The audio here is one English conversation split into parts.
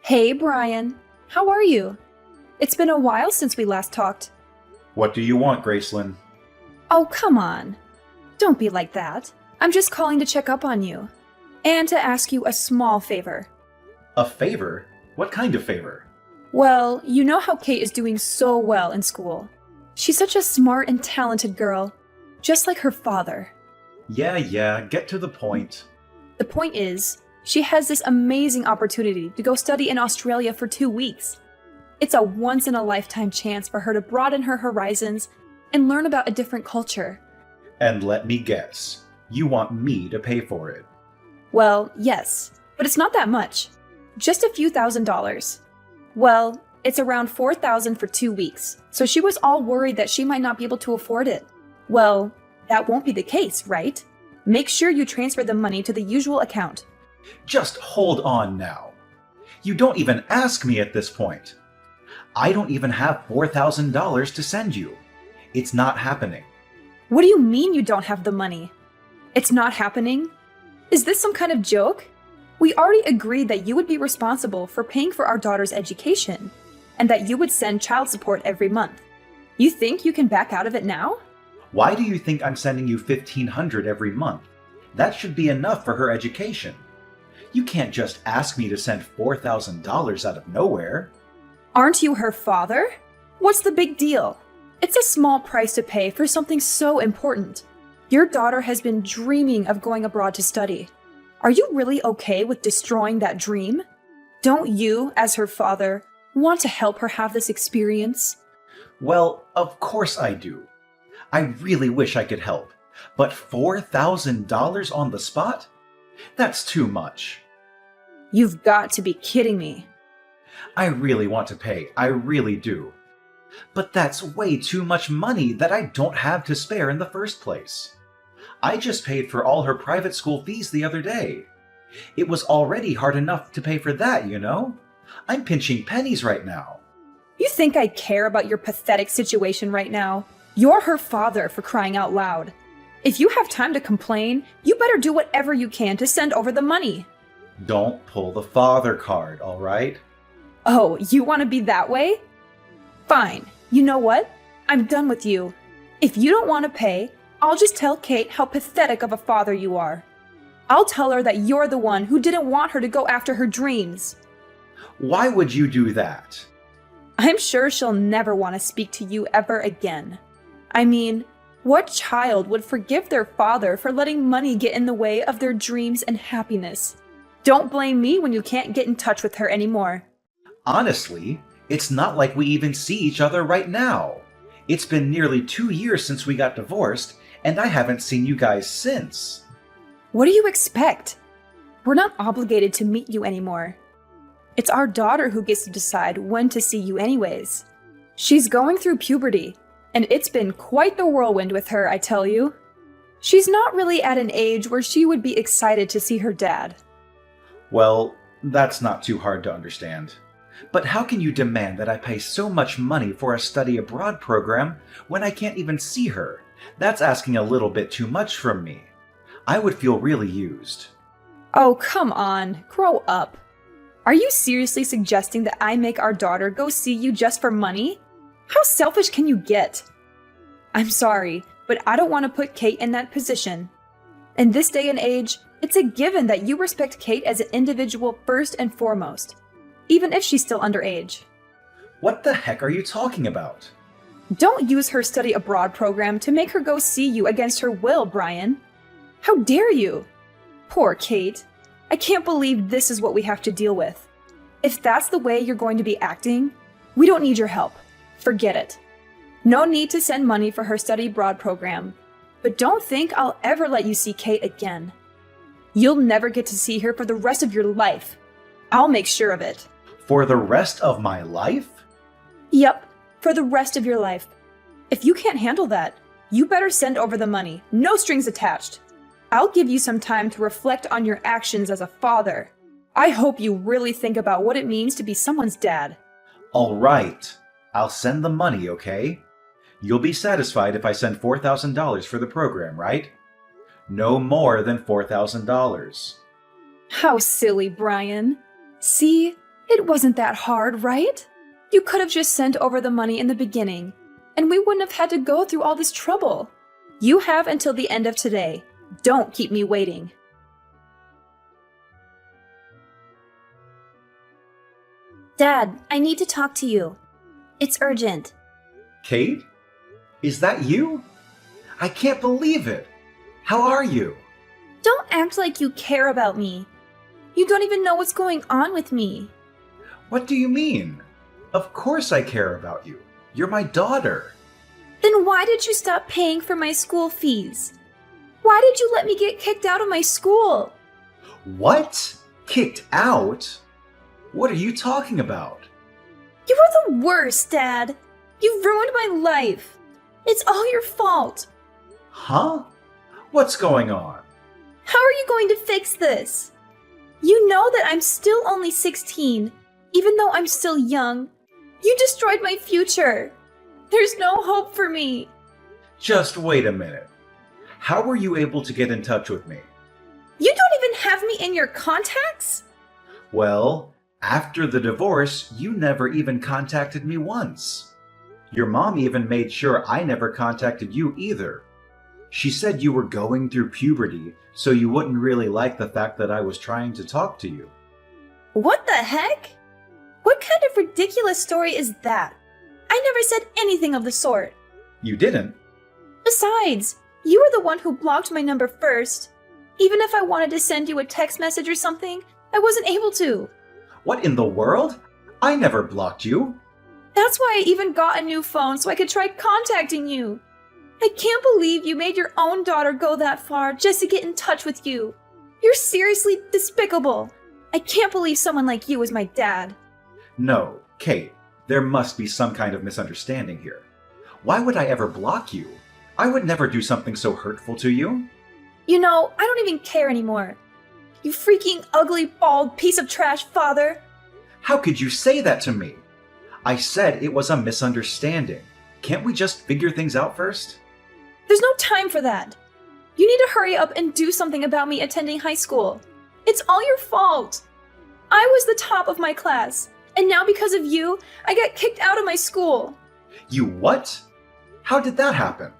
Hey, Brian. How are you? It's been a while since we last talked. What do you want, Gracelyn? Oh, come on. Don't be like that. I'm just calling to check up on you. And to ask you a small favor. A favor? What kind of favor? Well, you know how Kate is doing so well in school. She's such a smart and talented girl, just like her father. Yeah, get to the point. The point is, she has this amazing opportunity to go study in Australia for 2 weeks. It's a once-in-a-lifetime chance for her to broaden her horizons and learn about a different culture. And let me guess, you want me to pay for it. Well, yes, but it's not that much. Just a few $1,000s. Well, it's around $4,000 for 2 weeks, so she was all worried that she might not be able to afford it. Well, that won't be the case, right? Make sure you transfer the money to the usual account. Just hold on now. You don't even ask me at this point. I don't even have $4,000 to send you. It's not happening. What do you mean you don't have the money? It's not happening? Is this some kind of joke? We already agreed that you would be responsible for paying for our daughter's education, and that you would send child support every month. You think you can back out of it now? Why do you think I'm sending you $1,500 every month? That should be enough for her education. You can't just ask me to send $4,000 out of nowhere. Aren't you her father? What's the big deal? It's a small price to pay for something so important. Your daughter has been dreaming of going abroad to study. Are you really okay with destroying that dream? Don't you, as her father, want to help her have this experience? Well, of course I do. I really wish I could help. But $4,000 on the spot? That's too much. You've got to be kidding me. I really want to pay, I really do. But that's way too much money that I don't have to spare in the first place. I just paid for all her private school fees the other day. It was already hard enough to pay for that, you know? I'm pinching pennies right now. You think I care about your pathetic situation right now? You're her father, for crying out loud. If you have time to complain, you better do whatever you can to send over the money. Don't pull the father card, all right? Oh, you want to be that way? Fine. You know what? I'm done with you. If you don't want to pay, I'll just tell Kate how pathetic of a father you are. I'll tell her that you're the one who didn't want her to go after her dreams. Why would you do that? I'm sure she'll never want to speak to you ever again. I mean, what child would forgive their father for letting money get in the way of their dreams and happiness? Don't blame me when you can't get in touch with her anymore. Honestly, it's not like we even see each other right now. It's been nearly 2 years since we got divorced, and I haven't seen you guys since. What do you expect? We're not obligated to meet you anymore. It's our daughter who gets to decide when to see you anyways. She's going through puberty, and it's been quite the whirlwind with her, I tell you. She's not really at an age where she would be excited to see her dad. Well, that's not too hard to understand. But how can you demand that I pay so much money for a study abroad program when I can't even see her? That's asking a little bit too much from me. I would feel really used. Oh, come on, grow up. Are you seriously suggesting that I make our daughter go see you just for money? How selfish can you get? I'm sorry, but I don't want to put Kate in that position. In this day and age, it's a given that you respect Kate as an individual first and foremost, even if she's still underage. What the heck are you talking about? Don't use her study abroad program to make her go see you against her will, Brian. How dare you? Poor Kate. I can't believe this is what we have to deal with. If that's the way you're going to be acting, we don't need your help. Forget it. No need to send money for her study abroad program. But don't think I'll ever let you see Kate again. You'll never get to see her for the rest of your life. I'll make sure of it. For the rest of my life? Yep, for the rest of your life. If you can't handle that, you better send over the money, no strings attached. I'll give you some time to reflect on your actions as a father. I hope you really think about what it means to be someone's dad. All right. I'll send the money, okay? You'll be satisfied if I send $4,000 for the program, right? No more than $4,000. How silly, Brian. See, It wasn't that hard, right? You could have just sent over the money in the beginning, and we wouldn't have had to go through all this trouble. You have until the end of today. Don't keep me waiting. Dad, I need to talk to you. It's urgent. Kate? Is that you? I can't believe it. How are you? Don't act like you care about me. You don't even know what's going on with me. What do you mean? Of course I care about you. You're my daughter. Then why did you stop paying for my school fees? Why did you let me get kicked out of my school? What? Kicked out? What are you talking about? You are the worst, Dad. You've ruined my life. It's all your fault. Huh? What's going on? How are you going to fix this? You know that I'm still only 16, even though I'm still young. You destroyed my future. There's no hope for me. Just wait a minute. How were you able to get in touch with me? You don't even have me in your contacts? Well, after the divorce, you never even contacted me once. Your mom even made sure I never contacted you either. She said you were going through puberty, so you wouldn't really like the fact that I was trying to talk to you. What the heck? What kind of ridiculous story is that? I never said anything of the sort. You didn't? Besides, you were the one who blocked my number first. Even if I wanted to send you a text message or something, I wasn't able to. What in the world? I never blocked you. That's why I even got a new phone so I could try contacting you. I can't believe you made your own daughter go that far just to get in touch with you. You're seriously despicable. I can't believe someone like you is my dad. No, Kate, there must be some kind of misunderstanding here. Why would I ever block you? I would never do something so hurtful to you. You know, I don't even care anymore. You freaking ugly, bald piece of trash, father. How could you say that to me? I said it was a misunderstanding. Can't we just figure things out first? There's no time for that. You need to hurry up and do something about me attending high school. It's all your fault. I was the top of my class, and now because of you, I got kicked out of my school. You what? How did that happen?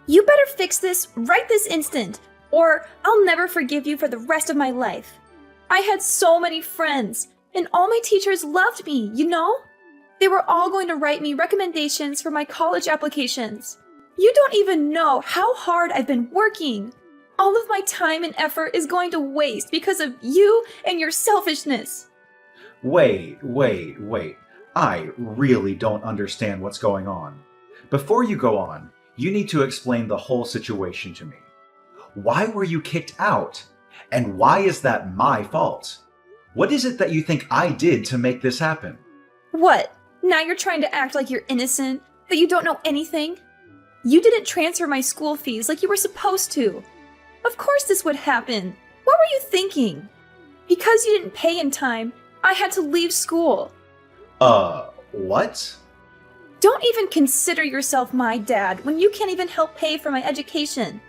You better fix this right this instant, or I'll never forgive you for the rest of my life. I had so many friends, and all my teachers loved me, you know? They were all going to write me recommendations for my college applications. You don't even know how hard I've been working. All of my time and effort is going to waste because of you and your selfishness. Wait. I really don't understand what's going on. Before you go on, you need to explain the whole situation to me. Why were you kicked out? And why is that my fault? What is it that you think I did to make this happen? What? Now you're trying to act like you're innocent, that you don't know anything? You didn't transfer my school fees like you were supposed to. Of course this would happen. What were you thinking? Because you didn't pay in time, I had to leave school. What? Don't even consider yourself my dad when you can't even help pay for my education.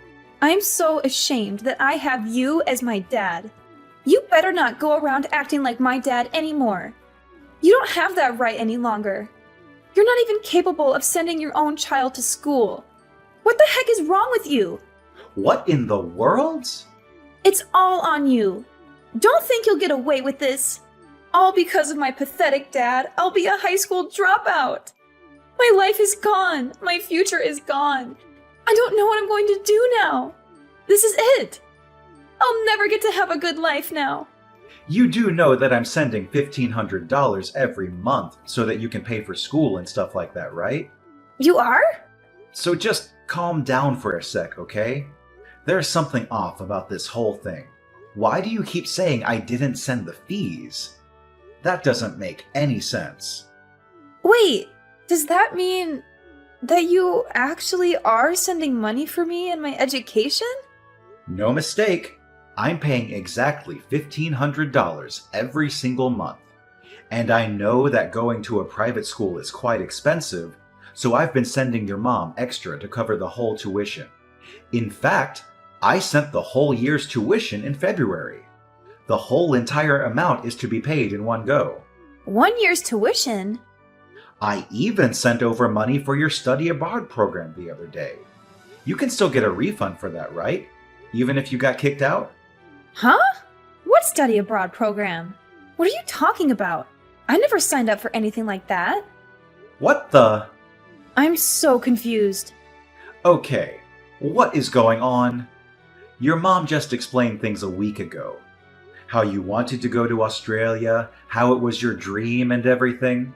I'm so ashamed that I have you as my dad. You better not go around acting like my dad anymore. You don't have that right any longer. You're not even capable of sending your own child to school. What the heck is wrong with you? What in the world? It's all on you. Don't think you'll get away with this. All because of my pathetic dad, I'll be a high school dropout. My life is gone. My future is gone. I don't know what I'm going to do now. This is it. I'll never get to have a good life now. You do know that I'm sending $1,500 every month so that you can pay for school and stuff like that, right? You are? So just calm down for a sec, okay? There's something off about this whole thing. Why do you keep saying I didn't send the fees? That doesn't make any sense. Wait, does that mean that you actually are sending money for me and my education? No mistake. I'm paying exactly $1,500 every single month. And I know that going to a private school is quite expensive, so I've been sending your mom extra to cover the whole tuition. In fact, I sent the whole year's tuition in February. The whole entire amount is to be paid in one go. 1 year's tuition? I even sent over money for your study abroad program the other day. You can still get a refund for that, right? Even if you got kicked out? Huh? What study abroad program? What are you talking about? I never signed up for anything like that. What the? I'm so confused. Okay, what is going on? Your mom just explained things a week ago. How you wanted to go to Australia, how it was your dream and everything.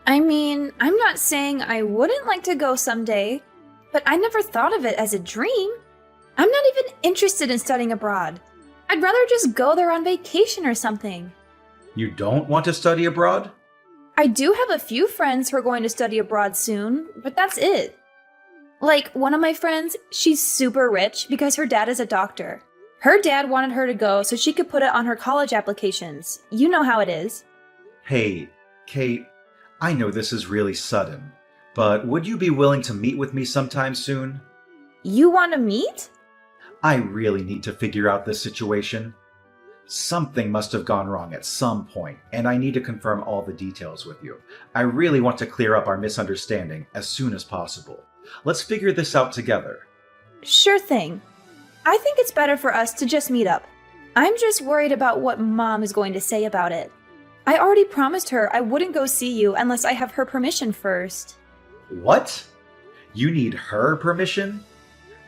I mean, I'm not saying I wouldn't like to go someday, but I never thought of it as a dream. I'm not even interested in studying abroad. I'd rather just go there on vacation or something. You don't want to study abroad? I do have a few friends who are going to study abroad soon, but that's it. Like, one of my friends, she's super rich because her dad is a doctor. Her dad wanted her to go so she could put it on her college applications. You know how it is. Hey, Kate, I know this is really sudden, but would you be willing to meet with me sometime soon? You want to meet? I really need to figure out this situation. Something must have gone wrong at some point, and I need to confirm all the details with you. I really want to clear up our misunderstanding as soon as possible. Let's figure this out together. Sure thing. I think it's better for us to just meet up. I'm just worried about what Mom is going to say about it. I already promised her I wouldn't go see you unless I have her permission first. What? You need her permission?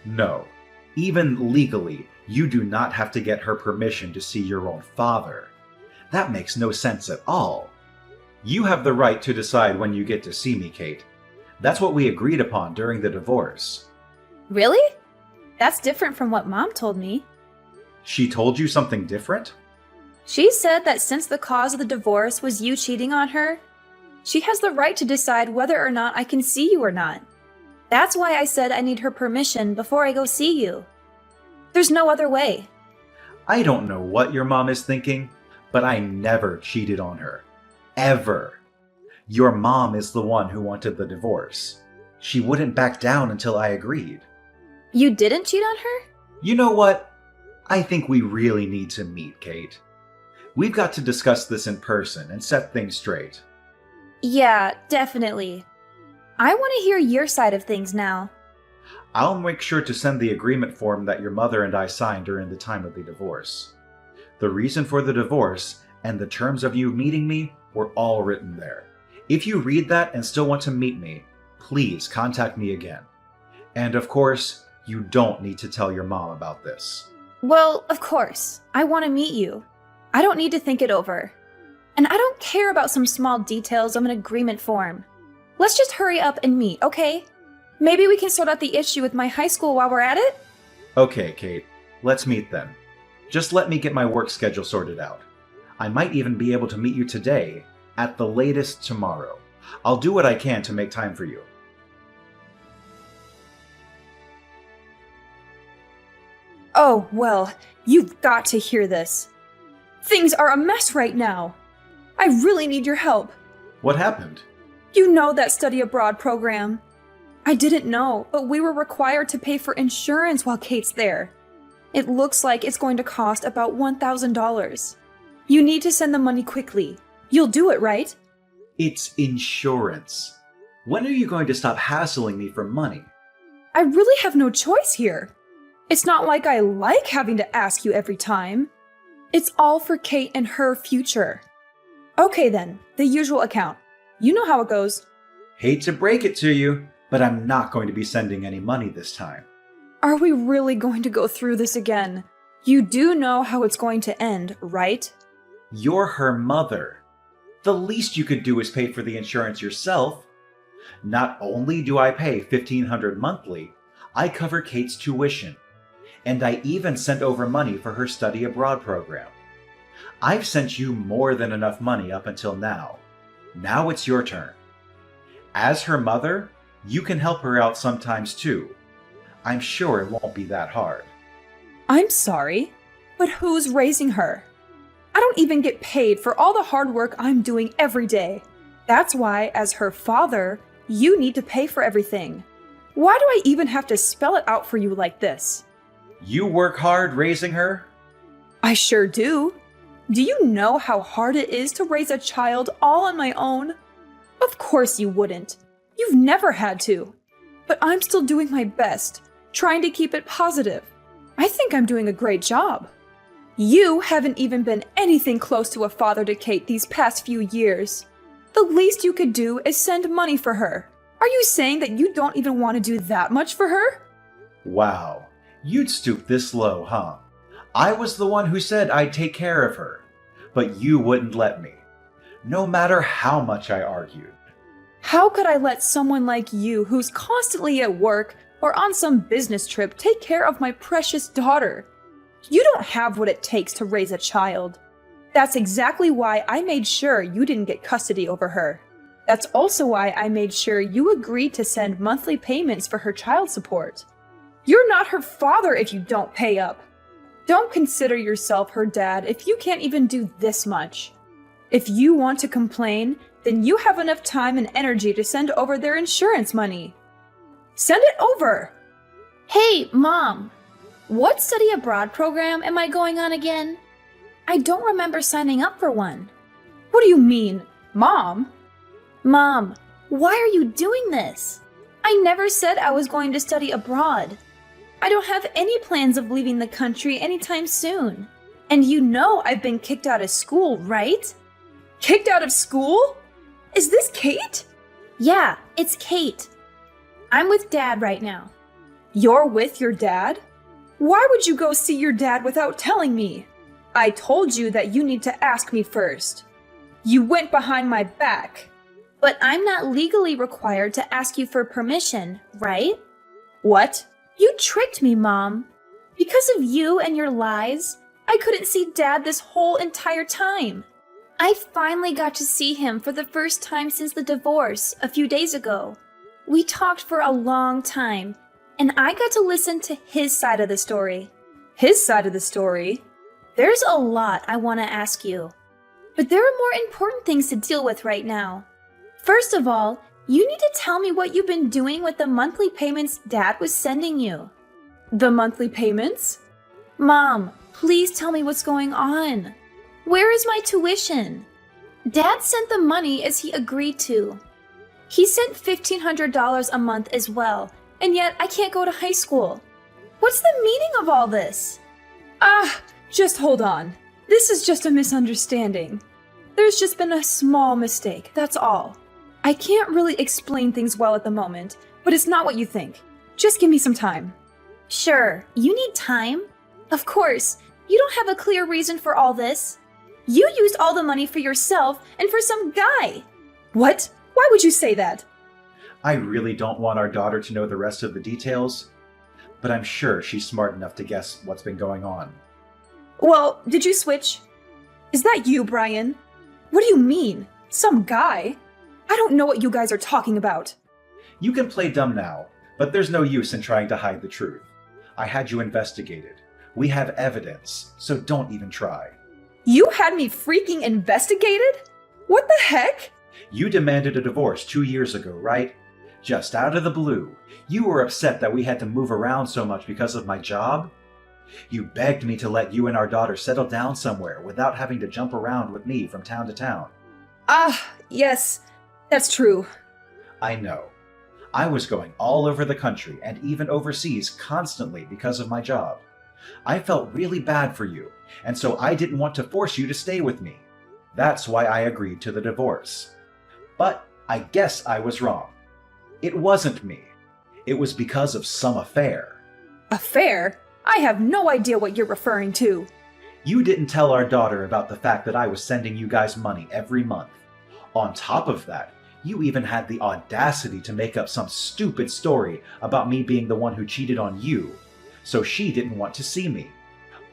No. Even legally, you do not have to get her permission to see your own father. That makes no sense at all. You have the right to decide when you get to see me, Kate. That's what we agreed upon during the divorce. Really? That's different from what Mom told me. She told you something different? She said that since the cause of the divorce was you cheating on her, she has the right to decide whether or not I can see you or not. That's why I said I need her permission before I go see you. There's no other way. I don't know what your mom is thinking, but I never cheated on her. Ever. Your mom is the one who wanted the divorce. She wouldn't back down until I agreed. You didn't cheat on her? You know what? I think we really need to meet, Kate. We've got to discuss this in person and set things straight. Yeah, definitely. I want to hear your side of things now. I'll make sure to send the agreement form that your mother and I signed during the time of the divorce. The reason for the divorce and the terms of you meeting me were all written there. If you read that and still want to meet me, please contact me again. And of course, you don't need to tell your mom about this. Well, of course. I want to meet you. I don't need to think it over. And I don't care about some small details of an agreement form. Let's just hurry up and meet, okay? Maybe we can sort out the issue with my high school while we're at it? Okay, Kate. Let's meet then. Just let me get my work schedule sorted out. I might even be able to meet you today, at the latest tomorrow. I'll do what I can to make time for you. Oh, well, you've got to hear this. Things are a mess right now. I really need your help. What happened? You know that study abroad program. I didn't know, but we were required to pay for insurance while Kate's there. It looks like it's going to cost about $1,000. You need to send the money quickly. You'll do it, right? It's insurance. When are you going to stop hassling me for money? I really have no choice here. It's not like I like having to ask you every time. It's all for Kate and her future. Okay then, the usual account. You know how it goes. Hate to break it to you, but I'm not going to be sending any money this time. Are we really going to go through this again? You do know how it's going to end, right? You're her mother. The least you could do is pay for the insurance yourself. Not only do I pay $1,500 monthly, I cover Kate's tuition. And I even sent over money for her study abroad program. I've sent you more than enough money up until now. Now it's your turn. As her mother, you can help her out sometimes too. I'm sure it won't be that hard. I'm sorry, but who's raising her? I don't even get paid for all the hard work I'm doing every day. That's why, as her father, you need to pay for everything. Why do I even have to spell it out for you like this? You work hard raising her? I sure do. Do you know how hard it is to raise a child all on my own? Of course you wouldn't. You've never had to. But I'm still doing my best, trying to keep it positive. I think I'm doing a great job. You haven't even been anything close to a father to Kate these past few years. The least you could do is send money for her. Are you saying that you don't even want to do that much for her? Wow, you'd stoop this low, huh? I was the one who said I'd take care of her, but you wouldn't let me, no matter how much I argued. How could I let someone like you, who's constantly at work or on some business trip, take care of my precious daughter? You don't have what it takes to raise a child. That's exactly why I made sure you didn't get custody over her. That's also why I made sure you agreed to send monthly payments for her child support. You're not her father if you don't pay up. Don't consider yourself her dad if you can't even do this much. If you want to complain, then you have enough time and energy to send over their insurance money. Send it over! Hey, Mom! What study abroad program am I going on again? I don't remember signing up for one. What do you mean, Mom? Mom, why are you doing this? I never said I was going to study abroad. I don't have any plans of leaving the country anytime soon. And you know I've been kicked out of school, right? Kicked out of school? Is this Kate? Yeah, it's Kate. I'm with Dad right now. You're with your dad? Why would you go see your dad without telling me? I told you that you need to ask me first. You went behind my back. But I'm not legally required to ask you for permission, right? What? You tricked me, Mom. Because of you and your lies, I couldn't see Dad this whole entire time. I finally got to see him for the first time since the divorce a few days ago. We talked for a long time, and I got to listen to his side of the story. His side of the story? There's a lot I want to ask you, but there are more important things to deal with right now. First of all, you need to tell me what you've been doing with the monthly payments Dad was sending you. The monthly payments? Mom, please tell me what's going on. Where is my tuition? Dad sent the money as he agreed to. He sent $1,500 a month as well, and yet I can't go to high school. What's the meaning of all this? Just hold on. This is just a misunderstanding. There's just been a small mistake, that's all. I can't really explain things well at the moment, but it's not what you think. Just give me some time. Sure, you need time. Of course, you don't have a clear reason for all this. You used all the money for yourself and for some guy. What? Why would you say that? I really don't want our daughter to know the rest of the details, but I'm sure she's smart enough to guess what's been going on. Well, did you switch? Is that you, Brian? What do you mean? Some guy? I don't know what you guys are talking about. You can play dumb now, but there's no use in trying to hide the truth. I had you investigated. We have evidence, so don't even try. You had me freaking investigated? What the heck? You demanded a divorce 2 years ago, right? Just out of the blue. You were upset that we had to move around so much because of my job? You begged me to let you and our daughter settle down somewhere without having to jump around with me from town to town. Yes, that's true. I know. I was going all over the country and even overseas constantly because of my job. I felt really bad for you, and so I didn't want to force you to stay with me. That's why I agreed to the divorce. But I guess I was wrong. It wasn't me. It was because of some affair. Affair? I have no idea what you're referring to. You didn't tell our daughter about the fact that I was sending you guys money every month. On top of that, you even had the audacity to make up some stupid story about me being the one who cheated on you, so she didn't want to see me.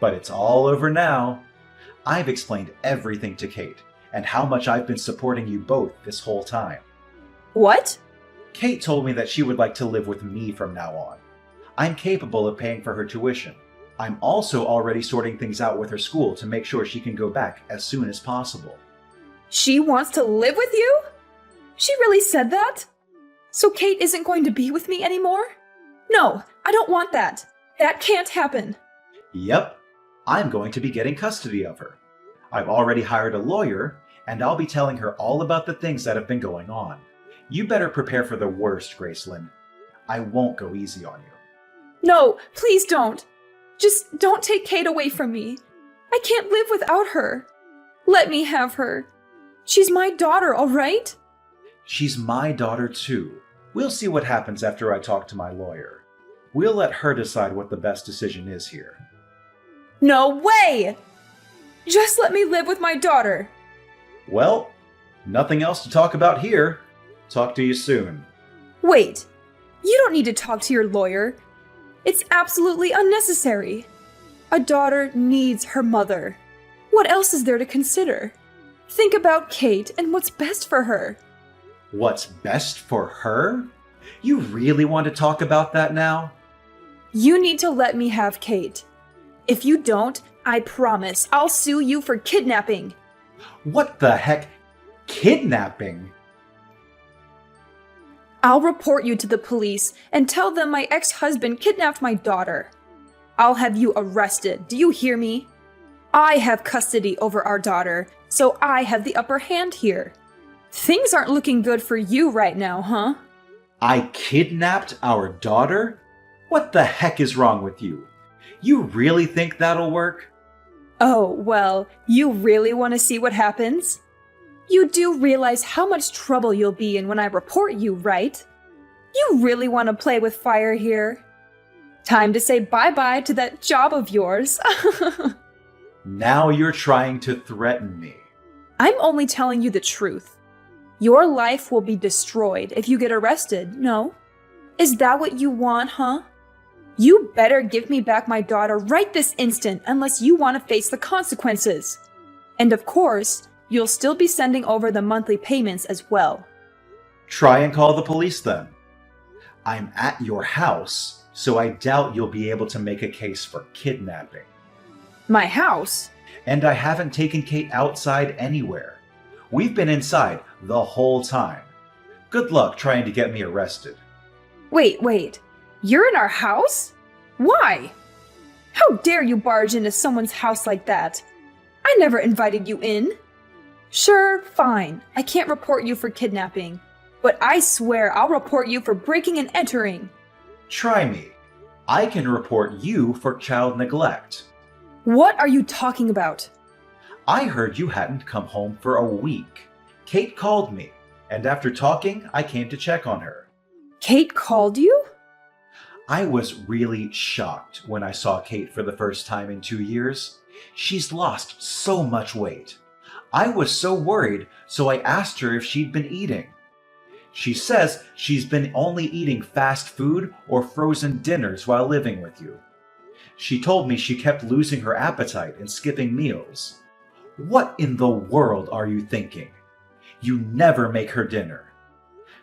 But it's all over now. I've explained everything to Kate, and how much I've been supporting you both this whole time. What? Kate told me that she would like to live with me from now on. I'm capable of paying for her tuition. I'm also already sorting things out with her school to make sure she can go back as soon as possible. She wants to live with you? She really said that? So Kate isn't going to be with me anymore? No, I don't want that. That can't happen. Yep, I'm going to be getting custody of her. I've already hired a lawyer, and I'll be telling her all about the things that have been going on. You better prepare for the worst, Gracelyn. I won't go easy on you. No, please don't. Just don't take Kate away from me. I can't live without her. Let me have her. She's my daughter, all right? She's my daughter too. We'll see what happens after I talk to my lawyer. We'll let her decide what the best decision is here. No way! Just let me live with my daughter. Well, nothing else to talk about here. Talk to you soon. Wait, you don't need to talk to your lawyer. It's absolutely unnecessary. A daughter needs her mother. What else is there to consider? Think about Kate and what's best for her. What's best for her? You really want to talk about that now? You need to let me have Kate. If you don't, I promise I'll sue you for kidnapping. What the heck? Kidnapping? I'll report you to the police and tell them my ex-husband kidnapped my daughter. I'll have you arrested. Do you hear me? I have custody over our daughter, so I have the upper hand here. Things aren't looking good for you right now, huh? I kidnapped our daughter? What the heck is wrong with you? You really think that'll work? Oh, well, you really want to see what happens? You do realize how much trouble you'll be in when I report you, right? You really want to play with fire here? Time to say bye-bye to that job of yours. Now you're trying to threaten me. I'm only telling you the truth. Your life will be destroyed if you get arrested, no? Is that what you want, huh? You better give me back my daughter right this instant unless you want to face the consequences. And of course, you'll still be sending over the monthly payments as well. Try and call the police then. I'm at your house, so I doubt you'll be able to make a case for kidnapping. My house? And I haven't taken Kate outside anywhere. We've been inside the whole time. Good luck trying to get me arrested. Wait. You're in our house? Why? How dare you barge into someone's house like that? I never invited you in. Sure, fine. I can't report you for kidnapping. But I swear I'll report you for breaking and entering. Try me. I can report you for child neglect. What are you talking about? I heard you hadn't come home for a week. Kate called me, and after talking, I came to check on her. Kate called you? I was really shocked when I saw Kate for the first time in 2 years. She's lost so much weight. I was so worried, so I asked her if she'd been eating. She says she's been only eating fast food or frozen dinners while living with you. She told me she kept losing her appetite and skipping meals. What in the world are you thinking? You never make her dinner.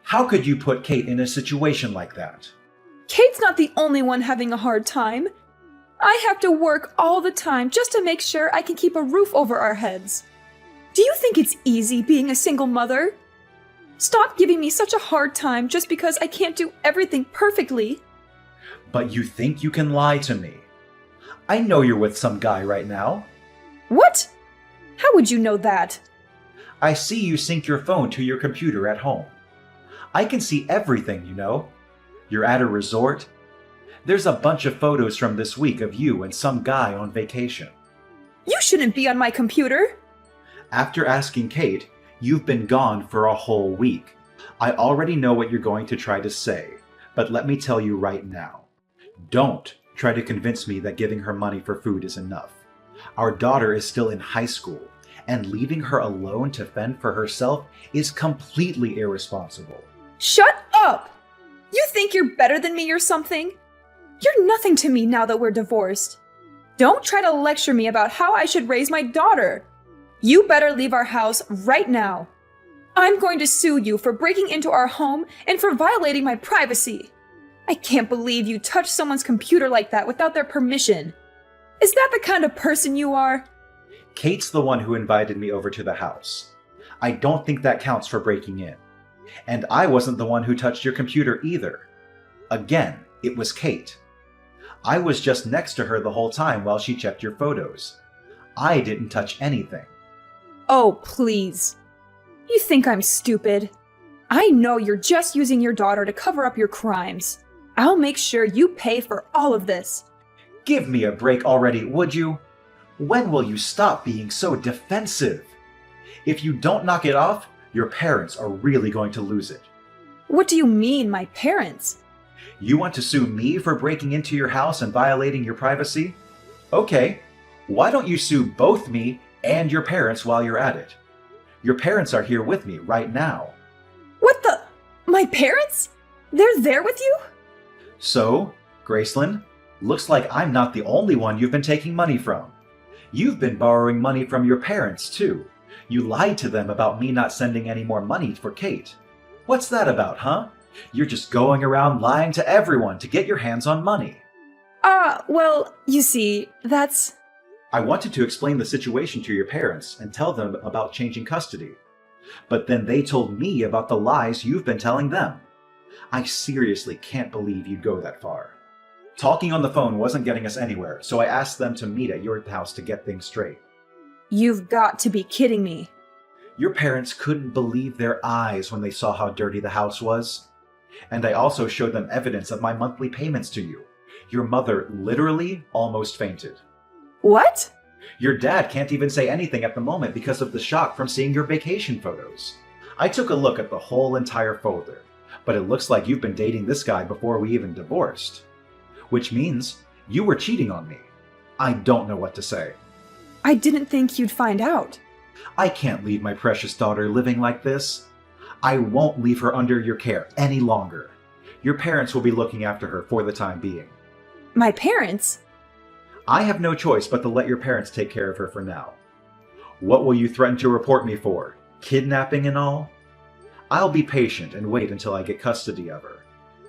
How could you put Kate in a situation like that? Kate's not the only one having a hard time. I have to work all the time just to make sure I can keep a roof over our heads. Do you think it's easy being a single mother? Stop giving me such a hard time just because I can't do everything perfectly. But you think you can lie to me? I know you're with some guy right now. What? How would you know that? I see you sync your phone to your computer at home. I can see everything, you know. You're at a resort. There's a bunch of photos from this week of you and some guy on vacation. You shouldn't be on my computer. After asking Kate, you've been gone for a whole week. I already know what you're going to try to say, but let me tell you right now. Don't try to convince me that giving her money for food is enough. Our daughter is still in high school, and leaving her alone to fend for herself is completely irresponsible. Shut up! You think you're better than me or something? You're nothing to me now that we're divorced. Don't try to lecture me about how I should raise my daughter. You better leave our house right now. I'm going to sue you for breaking into our home and for violating my privacy. I can't believe you touched someone's computer like that without their permission. Is that the kind of person you are? Kate's the one who invited me over to the house. I don't think that counts for breaking in. And I wasn't the one who touched your computer either. Again, it was Kate. I was just next to her the whole time while she checked your photos. I didn't touch anything. Oh, please. You think I'm stupid? I know you're just using your daughter to cover up your crimes. I'll make sure you pay for all of this. Give me a break already, would you? When will you stop being so defensive? If you don't knock it off, your parents are really going to lose it. What do you mean, my parents? You want to sue me for breaking into your house and violating your privacy? Okay, why don't you sue both me and your parents while you're at it? Your parents are here with me right now. What the? My parents? They're there with you? So, Gracelyn, looks like I'm not the only one you've been taking money from. You've been borrowing money from your parents, too. You lied to them about me not sending any more money for Kate. What's that about, huh? You're just going around lying to everyone to get your hands on money. Well, you see, that's... I wanted to explain the situation to your parents and tell them about changing custody. But then they told me about the lies you've been telling them. I seriously can't believe you'd go that far. Talking on the phone wasn't getting us anywhere, so I asked them to meet at your house to get things straight. You've got to be kidding me. Your parents couldn't believe their eyes when they saw how dirty the house was. And I also showed them evidence of my monthly payments to you. Your mother literally almost fainted. What? Your dad can't even say anything at the moment because of the shock from seeing your vacation photos. I took a look at the whole entire folder, but it looks like you've been dating this guy before we even divorced. Which means you were cheating on me. I don't know what to say. I didn't think you'd find out. I can't leave my precious daughter living like this. I won't leave her under your care any longer. Your parents will be looking after her for the time being. My parents? I have no choice but to let your parents take care of her for now. What will you threaten to report me for? Kidnapping and all? I'll be patient and wait until I get custody of her.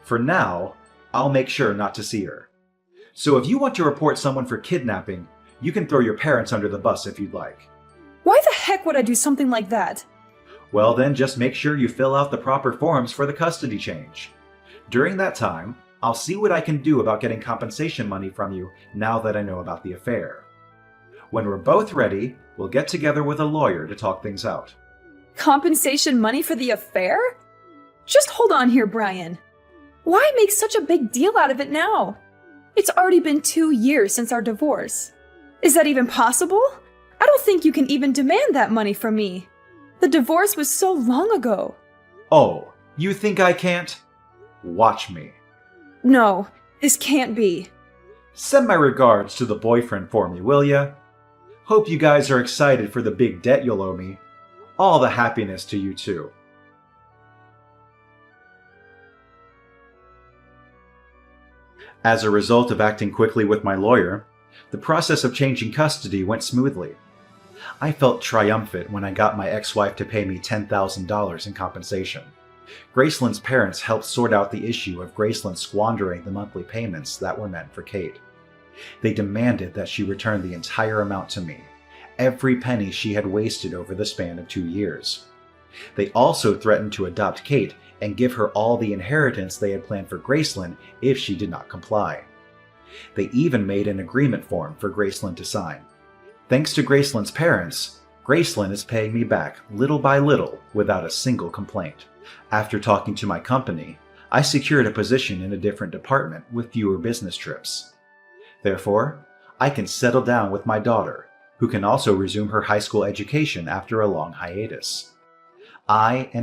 For now, I'll make sure not to see her. So if you want to report someone for kidnapping, you can throw your parents under the bus if you'd like. Why the heck would I do something like that? Well then, just make sure you fill out the proper forms for the custody change. During that time, I'll see what I can do about getting compensation money from you now that I know about the affair. When we're both ready, we'll get together with a lawyer to talk things out. Compensation money for the affair? Just hold on here, Brian. Why make such a big deal out of it now? It's already been 2 years since our divorce. Is that even possible? I don't think you can even demand that money from me. The divorce was so long ago. Oh, you think I can't? Watch me. No, this can't be. Send my regards to the boyfriend for me, will ya? Hope you guys are excited for the big debt you'll owe me. All the happiness to you too. As a result of acting quickly with my lawyer, the process of changing custody went smoothly. I felt triumphant when I got my ex-wife to pay me $10,000 in compensation. Gracelyn's parents helped sort out the issue of Gracelyn squandering the monthly payments that were meant for Kate. They demanded that she return the entire amount to me, every penny she had wasted over the span of 2 years. They also threatened to adopt Kate and give her all the inheritance they had planned for Gracelyn if she did not comply. They even made an agreement form for Gracelyn to sign. Thanks to Gracelyn's parents, Gracelyn is paying me back little by little without a single complaint. After talking to my company, I secured a position in a different department with fewer business trips. Therefore, I can settle down with my daughter, who can also resume her high school education after a long hiatus. I and